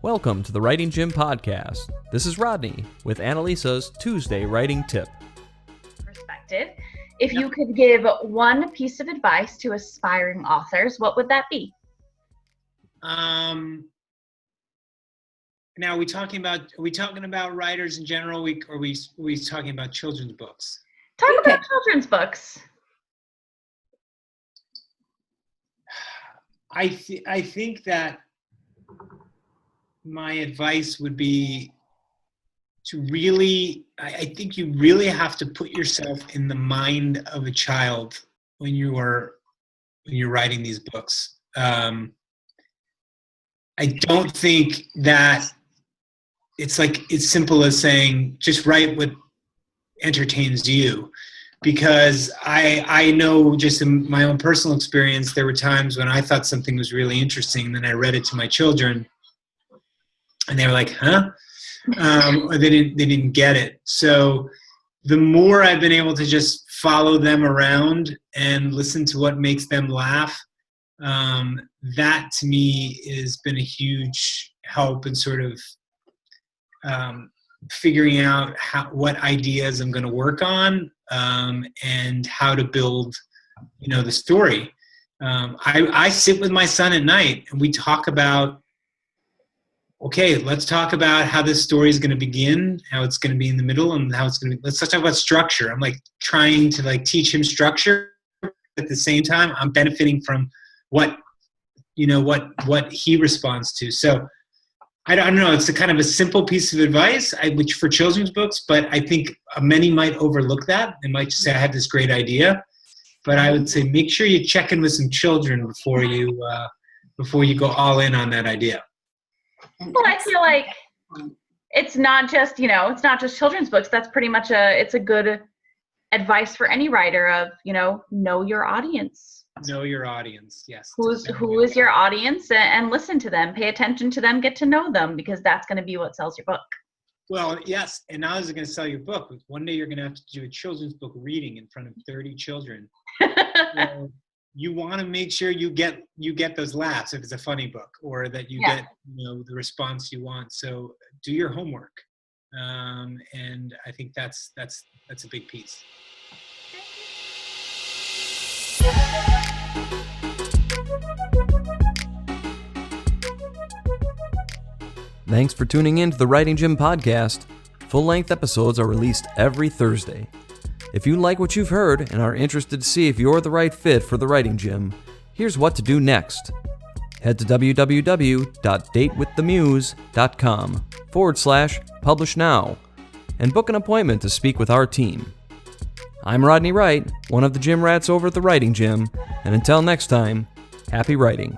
Welcome to the Writing Gym Podcast. This is Rodney with Annalisa's Tuesday Writing Tip. Perspective. If you could give one piece of advice to aspiring authors, what would that be? Now, are we talking about writers in general, or are we talking about children's books? Talk about children's books. I think that my advice would be to really, I think you really have to put yourself in the mind of a child when you're writing these books. I don't think that it's simple as saying just write what entertains you, because I know just in my own personal experience, there were times when I thought something was really interesting, and then I read it to my children and they were like, huh? Or they didn't get it. So the more I've been able to just follow them around and listen to what makes them laugh, that to me has been a huge help in sort of figuring out what ideas I'm going to work on, and how to build, the story. I sit with my son at night and we talk about, okay, let's talk about how this story is going to begin, how it's going to be in the middle, and how it's going to be. Let's talk about structure. I'm trying to teach him structure. At the same time, I'm benefiting from what he responds to. So I don't know. It's a kind of a simple piece of advice, which for children's books, but I think many might overlook that. They might just say, I have this great idea. But I would say make sure you check in with some children before you go all in on that idea. Well, I feel like it's not just children's books. That's pretty much it's a good advice for any writer of, know your audience. Know your audience, yes. Who is your audience, and listen to them, pay attention to them, get to know them, because that's going to be what sells your book. Well, yes, and not only is it going to sell your book, but one day you're going to have to do a children's book reading in front of 30 children. So you want to make sure you get those laughs if it's a funny book, or that you get the response you want. So do your homework, and I think that's a big piece. Thanks for tuning in to the Writing Gym Podcast. Full-length episodes are released every Thursday. If you like what you've heard and are interested to see if you're the right fit for the Writing Gym, here's what to do next. Head to www.datewiththemuse.com/publish now and book an appointment to speak with our team. I'm Rodney Wright, one of the gym rats over at the Writing Gym, and until next time, happy writing.